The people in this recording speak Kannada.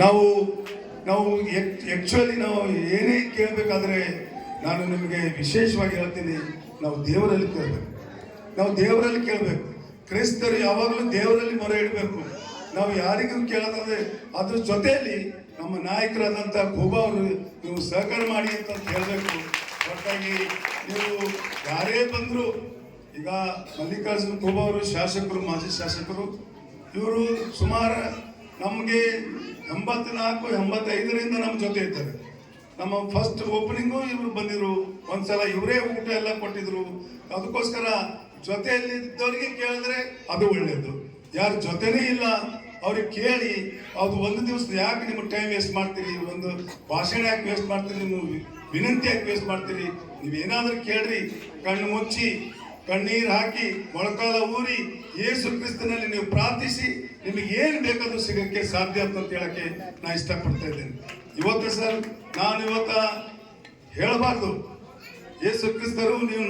ನಾವು ನಾವು ಆ್ಯಕ್ಚುಲಿ ನಾವು ಏನೇ ಕೇಳಬೇಕಾದ್ರೆ ನಾನು ನಿಮಗೆ ವಿಶೇಷವಾಗಿ ಹೇಳ್ತೀನಿ, ನಾವು ದೇವರಲ್ಲಿ ಕೇಳಬೇಕು. ನಾವು ದೇವರಲ್ಲಿ ಕೇಳಬೇಕು. ಕ್ರೈಸ್ತರು ಯಾವಾಗಲೂ ದೇವರಲ್ಲಿ ಮೊರೆ ಇಡಬೇಕು. ನಾವು ಯಾರಿಗೂ ಕೇಳೋದಾದ್ರೆ ಅದ್ರ ಜೊತೆಯಲ್ಲಿ ನಮ್ಮ ನಾಯಕರಾದಂಥ ಖೂಬಾ ಅವರು ನೀವು ಸಹಕಾರ ಮಾಡಿ ಅಂತ ಹೇಳಬೇಕು. ಹೊರತಾಗಿ ನೀವು ಯಾರೇ ಬಂದರೂ, ಈಗ ಮಲ್ಲಿಕಾರ್ಜುನ ಖೂಬಾ ಅವರು ಶಾಸಕರು, ಮಾಜಿ ಶಾಸಕರು, ಇವರು ಸುಮಾರು ನಮಗೆ 84, 85ರಿಂದ ನಮ್ಮ ಜೊತೆ ಇದ್ದಾರೆ. ನಮ್ಮ ಫಸ್ಟ್ ಓಪನಿಂಗು ಇವರು ಬಂದಿದ್ರು, ಒಂದ್ಸಲ ಇವರೇ ಊಟ ಎಲ್ಲ ಕೊಟ್ಟಿದ್ರು. ಅದಕ್ಕೋಸ್ಕರ ಜೊತೆಯಲ್ಲಿ ಇದ್ದವರಿಗೆ ಕೇಳಿದ್ರೆ ಅದು ಒಳ್ಳೆಯದು. ಯಾರು ಜೊತೆನೇ ಇಲ್ಲ ಅವ್ರಿಗೆ ಕೇಳಿ, ಅದು ಒಂದು ದಿವಸ ಯಾಕೆ ನಿಮ್ಗೆ ಟೈಮ್ ವೇಸ್ಟ್ ಮಾಡ್ತೀರಿ, ಒಂದು ಭಾಷಣ ಯಾಕೆ ವೇಸ್ಟ್ ಮಾಡ್ತೀರಿ, ನೀವು ವಿನಂತಿ ಯಾಕೆ ವೇಸ್ಟ್ ಮಾಡ್ತೀರಿ, ನೀವೇನಾದ್ರೂ ಕೇಳ್ರಿ, ಕಣ್ಣು ಮುಚ್ಚಿ ಕಣ್ಣೀರು ಹಾಕಿ ಮೊಳಕಾಲ ಊರಿ ಯೇಸು ಕ್ರಿಸ್ತನಲ್ಲಿ ನೀವು ಪ್ರಾರ್ಥಿಸಿ ನಿಮಗೆ ಏನು ಬೇಕಾದ್ರೂ ಸಿಗಕ್ಕೆ ಸಾಧ್ಯ ಅಂತ ಹೇಳಕ್ಕೆ ನಾನು ಇಷ್ಟಪಡ್ತಾ ಇದ್ದೇನೆ. ಇವತ್ತು ಸರ್ ನಾನು ಹೇಳಬಾರ್ದು, ಯೇಸು ಕ್ರಿಸ್ತರು ನೀವು